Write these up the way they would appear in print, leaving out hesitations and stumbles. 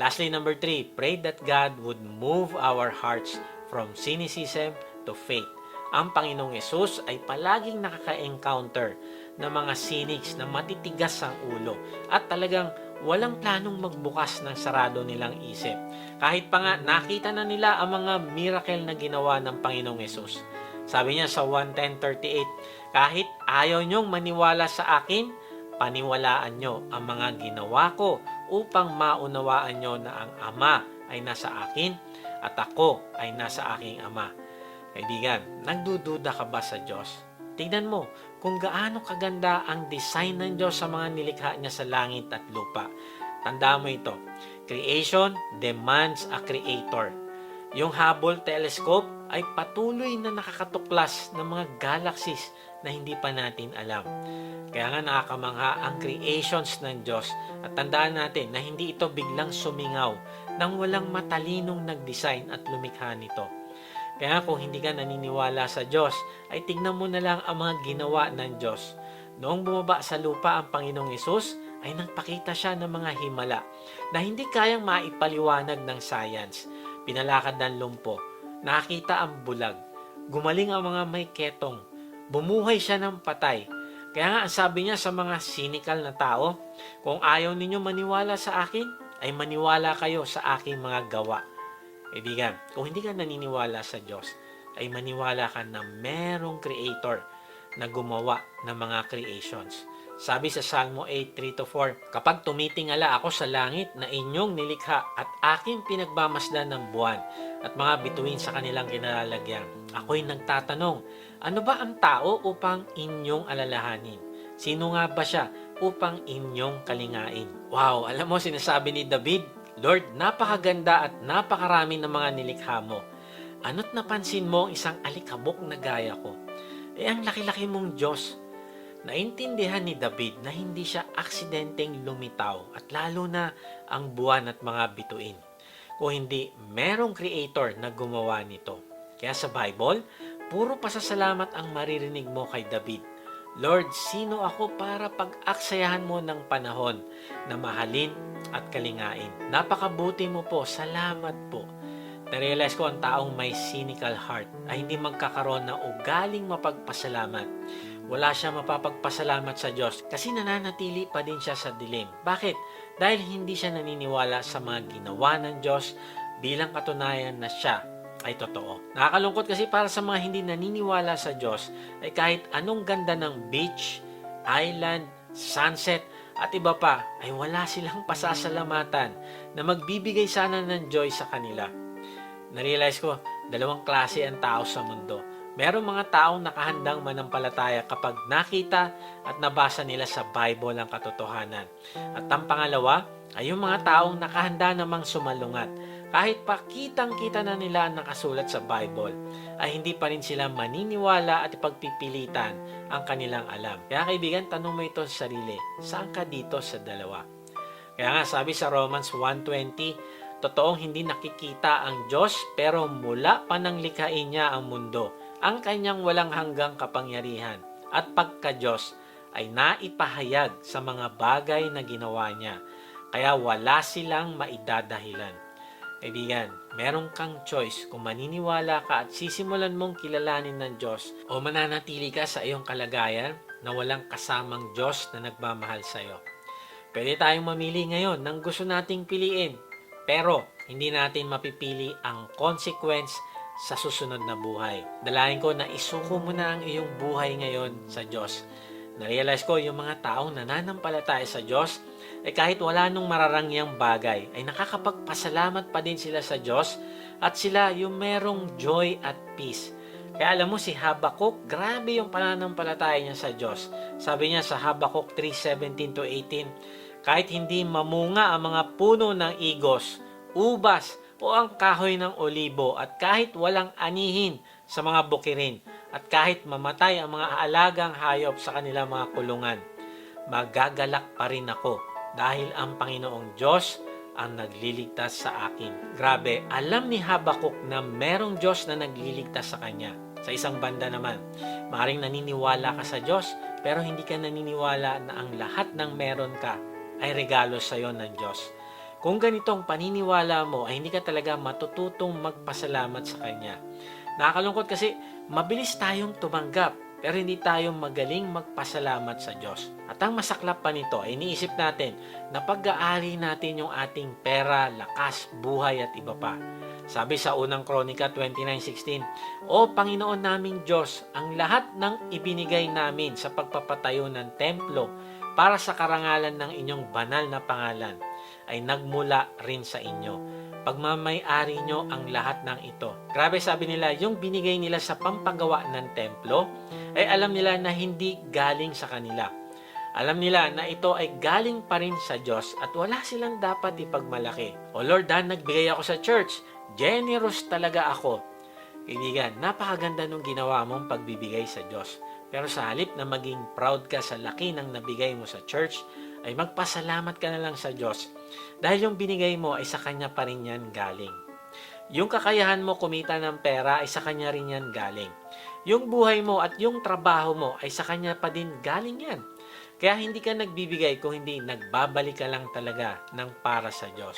Lastly, number 3, pray that God would move our hearts from cynicism to faith. Ang Panginoong Yesus ay palaging nakaka-encounter ng mga cynics na matitigas ang ulo at talagang walang planong magbukas ng sarado nilang isip. Kahit pa nga nakita na nila ang mga miracle na ginawa ng Panginoong Yesus. Sabi niya sa 1:10:38, kahit ayaw niyong maniwala sa akin, paniwalaan nyo ang mga ginawa ko upang maunawaan nyo na ang Ama ay nasa akin at ako ay nasa aking Ama. Kaibigan, nagdududa ka ba sa Diyos? Tingnan mo kung gaano kaganda ang design ng Diyos sa mga nilikha niya sa langit at lupa. Tandaan mo ito, creation demands a creator. Yung Hubble telescope ay patuloy na nakakatuklas ng mga galaxies na hindi pa natin alam. Kaya nga nakakamangha ang creations ng Diyos at tandaan natin na hindi ito biglang sumingaw nang walang matalinong nag-design at lumikha nito. Kaya kung hindi ka naniniwala sa Diyos, ay tignan mo na lang ang mga ginawa ng Diyos. Noong bumaba sa lupa ang Panginoong Yesus, ay nagpakita siya ng mga himala na hindi kayang maipaliwanag ng science. Pinalakad ng lumpo, nakita ang bulag, gumaling ang mga may ketong, bumuhay siya ng patay. Kaya nga ang sabi niya sa mga cynical na tao, kung ayaw ninyo maniwala sa akin, ay maniwala kayo sa aking mga gawa. Kaibigan, kung hindi ka naniniwala sa Diyos, ay maniwala ka na merong creator na gumawa ng mga creations. Sabi sa Salmo 8:3-4, kapag tumitingala ako sa langit na inyong nilikha at aking pinagmamasdan ng buwan at mga bituin sa kanilang kinalalagyan, ako'y nagtatanong, ano ba ang tao upang inyong alalahanin? Sino nga ba siya upang inyong kalingain? Wow, alam mo sinasabi ni David, Lord, napakaganda at napakarami ng mga nilikha mo. Ano't napansin mo ang isang alikabok na gaya ko? Ang laki-laki mong Diyos. Naintindihan ni David na hindi siya aksidenteng lumitaw at lalo na ang buwan at mga bituin. Kung hindi, merong creator na gumawa nito. Kaya sa Bible, puro pasasalamat ang maririnig mo kay David. Lord, sino ako para pag-aksayahan mo ng panahon na mahalin at kalingain? Napakabuti mo po, salamat po. Na-realize ko ang taong may cynical heart ay hindi magkakaroon ng ugaling mapagpasalamat. Wala siya mapapagpasalamat sa Diyos kasi nananatili pa din siya sa dilim. Bakit? Dahil hindi siya naniniwala sa mga ginawa ng Diyos bilang katunayan na siya ay totoo. Nakakalungkot kasi para sa mga hindi naniniwala sa Diyos ay kahit anong ganda ng beach, island, sunset at iba pa ay wala silang pasasalamatan na magbibigay sana ng joy sa kanila. Narealize ko, dalawang klase ang tao sa mundo. Merong mga taong nakahandang manampalataya kapag nakita at nabasa nila sa Bible ang katotohanan. At ang pangalawa ay yung mga taong nakahanda namang sumalungat. Kahit pa kitang-kita na nila ang nakasulat sa Bible, ay hindi pa rin sila maniniwala at ipagpipilitan ang kanilang alam. Kaya kaibigan, tanong mo ito sa sarili, saan ka dito sa dalawa? Kaya nga sabi sa Romans 1:20, totoong hindi nakikita ang Diyos pero mula pa nang likhain niya ang mundo, ang kanyang walang hanggang kapangyarihan at pagka-Diyos ay naipahayag sa mga bagay na ginawa niya. Kaya wala silang maidadahilan. Kaibigan, meron kang choice kung maniniwala ka at sisimulan mong kilalanin ng Diyos o mananatili ka sa iyong kalagayan na walang kasamang Diyos na nagmamahal sa iyo. Pwede tayong mamili ngayon ng gusto nating piliin, pero hindi natin mapipili ang consequence sa susunod na buhay. Dalayan ko na isuko mo na ang iyong buhay ngayon sa Diyos. Na-realize ko yung mga taong nananampalataya sa Diyos ay kahit wala nung mararangyang bagay ay nakakapagpasalamat pa din sila sa Diyos at sila yung merong joy at peace. Kaya alam mo si Habakuk, grabe yung pananampalataya niya sa Diyos. Sabi niya sa Habakuk 3:17-18, kahit hindi mamunga ang mga puno ng igos, ubas o ang kahoy ng olibo at kahit walang anihin sa mga bukirin at kahit mamatay ang mga alagang hayop sa kanilang mga kulungan, magagalak pa rin ako dahil ang Panginoong Diyos ang nagliligtas sa akin. Grabe, alam ni Habakuk na merong Diyos na nagliligtas sa kanya. Sa isang banda naman, maring naniniwala ka sa Diyos pero hindi ka naniniwala na ang lahat ng meron ka ay regalo sa iyo ng Diyos. Kung ganitong paniniwala mo ay hindi ka talaga matututong magpasalamat sa Kanya. Nakakalungkot kasi mabilis tayong tumanggap pero hindi tayo magaling magpasalamat sa Diyos. At ang masaklap pa nito ay iniisip natin na pag-aari natin yung ating pera, lakas, buhay at iba pa. Sabi sa unang Kronika 29:16, "O Panginoon naming Diyos, ang lahat ng ibinigay namin sa pagpapatayo ng templo para sa karangalan ng inyong banal na pangalan ay nagmula rin sa inyo. Pagmamay-ari nyo ang lahat ng ito." Grabe, sabi nila, yung binigay nila sa pampagawa ng templo, ay alam nila na hindi galing sa kanila. Alam nila na ito ay galing pa rin sa Diyos at wala silang dapat ipagmalaki. "O Lord, nagbigay ako sa church. Generous talaga ako." Kaibigan, napakaganda nung ginawa mong pagbibigay sa Diyos. Pero sa halip na maging proud ka sa laki ng nabigay mo sa church, ay magpasalamat ka na lang sa Diyos. Dahil yung binigay mo ay sa Kanya pa rin yan galing. Yung kakayahan mo kumita ng pera ay sa Kanya rin yan galing. Yung buhay mo at yung trabaho mo ay sa Kanya pa din galing yan. Kaya hindi ka nagbibigay kung hindi nagbabalik ka lang talaga ng para sa Diyos.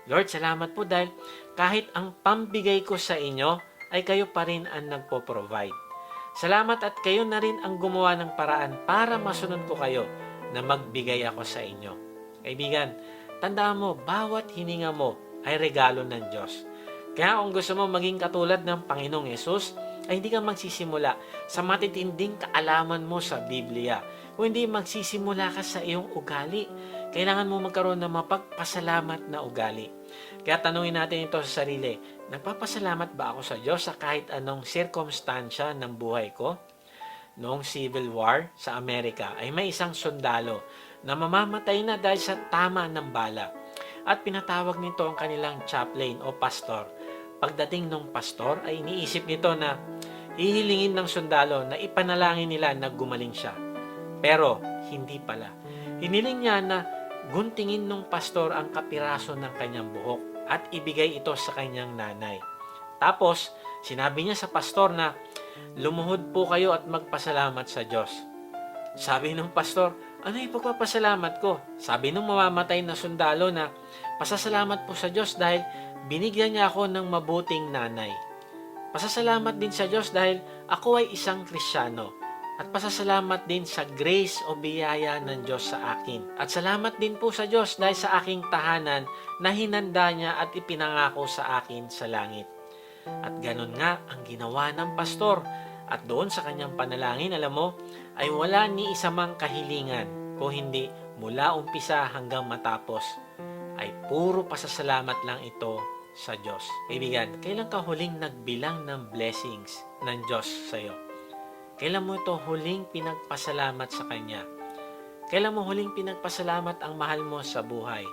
Lord, salamat po dahil kahit ang pambigay ko sa inyo ay kayo pa rin ang nagpo-provide. Salamat at kayo na rin ang gumawa ng paraan para masunod ko kayo na magbigay ako sa inyo. Kaibigan, tandaan mo, bawat hininga mo ay regalo ng Diyos. Kaya kung gusto mo maging katulad ng Panginoong Yesus, ay hindi ka magsisimula sa matitinding kaalaman mo sa Biblia. Kung hindi magsisimula ka sa iyong ugali, kailangan mo magkaroon ng mapagpasalamat na ugali. Kaya tanungin natin ito sa sarili, nagpapasalamat ba ako sa Diyos sa kahit anong sirkumstansya ng buhay ko? Noong Civil War sa Amerika ay may isang sundalo na mamamatay na dahil sa tama ng bala. At pinatawag nito ang kanilang chaplain o pastor. Pagdating ng pastor ay iniisip nito na hihilingin ng sundalo na ipanalangin nila na gumaling siya. Pero hindi pala. Hiniling niya na guntingin ng pastor ang kapiraso ng kanyang buhok at ibigay ito sa kanyang nanay. Tapos, sinabi niya sa pastor na lumuhod po kayo at magpasalamat sa Diyos. Sabi ng pastor, ano yung pagpapasalamat ko? Sabi ng mamamatay na sundalo na pasasalamat po sa Diyos dahil binigyan niya ako ng mabuting nanay. Pasasalamat din sa Diyos dahil ako ay isang Kristiyano. At pasasalamat din sa grace o biyaya ng Diyos sa akin. At salamat din po sa Diyos dahil sa aking tahanan na hinanda niya at ipinangako sa akin sa langit. At ganun nga ang ginawa ng pastor. At doon sa kanyang panalangin, alam mo, ay wala ni isa mang kahilingan, kung hindi mula umpisa hanggang matapos, ay puro pasasalamat lang ito sa Diyos. Kaibigan, kailan ka huling nagbilang ng blessings ng Diyos sa iyo? Kailan mo ito huling pinagpasalamat sa Kanya? Kailan mo huling pinagpasalamat ang mahal mo sa buhay?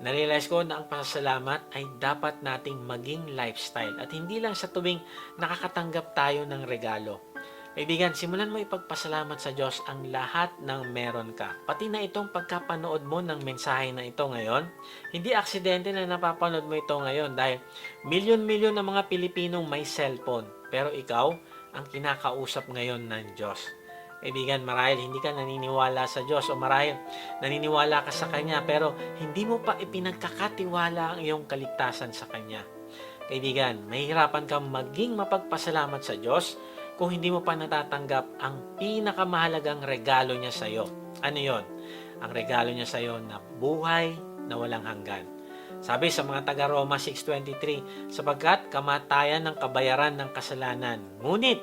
Narealize ko na ang pasasalamat ay dapat nating maging lifestyle at hindi lang sa tuwing nakakatanggap tayo ng regalo. Kaibigan, simulan mo ipagpasalamat sa Diyos ang lahat ng meron ka. Pati na itong pagkapanood mo ng mensahe na ito ngayon, hindi aksidente na napapanood mo ito ngayon dahil milyon-milyon ng mga Pilipinong may cellphone. Pero ikaw, ang kinakausap ngayon ng Diyos. Kaibigan, marahil hindi ka naniniwala sa Diyos o marahil naniniwala ka sa Kanya pero hindi mo pa ipinagkakatiwala ang iyong kaligtasan sa Kanya. Kaibigan, mahihirapan kang maging mapagpasalamat sa Diyos kung hindi mo pa natatanggap ang pinakamahalagang regalo niya sa iyo. Ano yon? Ang regalo niya sa iyo na buhay na walang hanggan. Sabi sa mga taga-Roma 6:23, sapagkat kamatayan ng kabayaran ng kasalanan, ngunit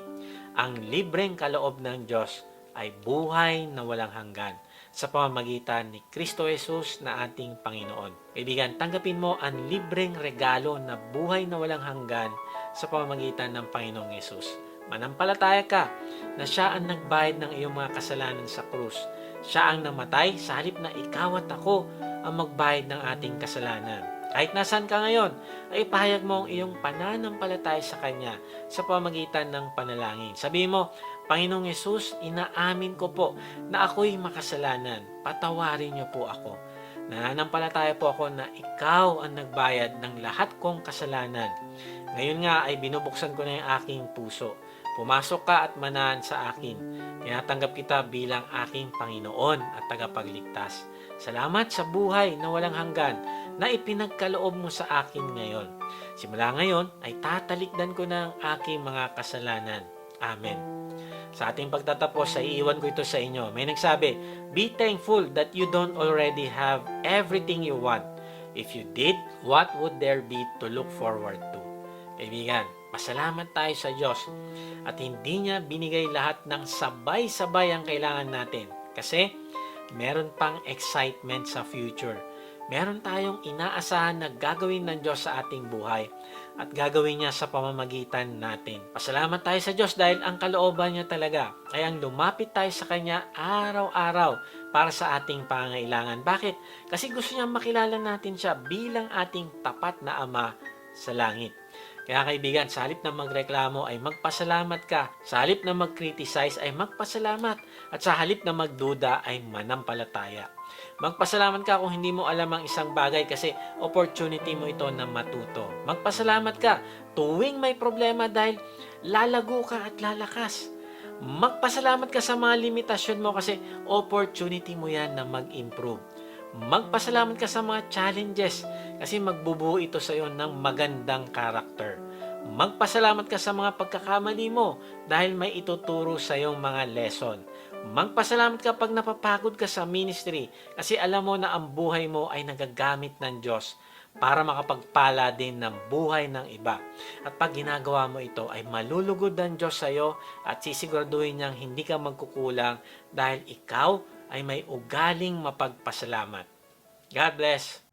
ang libreng kaloob ng Diyos ay buhay na walang hanggan sa pamamagitan ni Kristo Jesus na ating Panginoon. Kaibigan, tanggapin mo ang libreng regalo na buhay na walang hanggan sa pamamagitan ng Panginoong Jesus. Manampalataya ka na siya ang nagbayad ng iyong mga kasalanan sa krus. Siya ang namatay sa halip na ikaw at ako ang magbayad ng ating kasalanan. Kahit nasan ka ngayon, ay ipahayag mo ang iyong pananampalataya sa Kanya sa pamamagitan ng panalangin. Sabihin mo, Panginoong Yesus, inaamin ko po na ako'y makasalanan. Patawarin niyo po ako. Nananampalataya po ako na ikaw ang nagbayad ng lahat kong kasalanan. Ngayon nga ay binubuksan ko na yung aking puso. Pumasok ka at manahan sa akin. Tinatanggap kita bilang aking Panginoon at tagapagligtas. Salamat sa buhay na walang hanggan na ipinagkaloob mo sa akin ngayon. Simula ngayon ay tatalikdan ko na ang aking mga kasalanan. Amen. Sa ating pagtatapos, ay iiwan ko ito sa inyo. May nagsabi, be thankful that you don't already have everything you want. If you did, what would there be to look forward to? Kaibigan, pasalamat tayo sa Diyos at hindi niya binigay lahat ng sabay-sabay ang kailangan natin. Kasi meron pang excitement sa future. Meron tayong inaasahan na gagawin ng Diyos sa ating buhay at gagawin niya sa pamamagitan natin. Pasalamat tayo sa Diyos dahil ang kalooban niya talaga ay ang lumapit tayo sa Kanya araw-araw para sa ating pangangailangan. Bakit? Kasi gusto niya makilala natin siya bilang ating tapat na Ama sa langit. Kaya kaibigan, sa halip na magreklamo ay magpasalamat ka. Sa halip na mag-criticize ay magpasalamat. At sa halip na magduda ay manampalataya. Magpasalamat ka kung hindi mo alam ang isang bagay kasi opportunity mo ito na matuto. Magpasalamat ka tuwing may problema dahil lalago ka at lalakas. Magpasalamat ka sa mga limitasyon mo kasi opportunity mo yan na mag-improve. Magpasalamat ka sa mga challenges kasi magbubuo ito sa iyo ng magandang karakter. Magpasalamat ka sa mga pagkakamali mo dahil may ituturo sa iyong mga lesson. Magpasalamat ka pag napapagod ka sa ministry kasi alam mo na ang buhay mo ay nagagamit ng Diyos para makapagpala din ng buhay ng iba. At pag ginagawa mo ito ay malulugod ng Diyos sa iyo at sisiguraduhin niyang hindi ka magkukulang dahil ikaw ay may ugaling mapagpasalamat. God bless.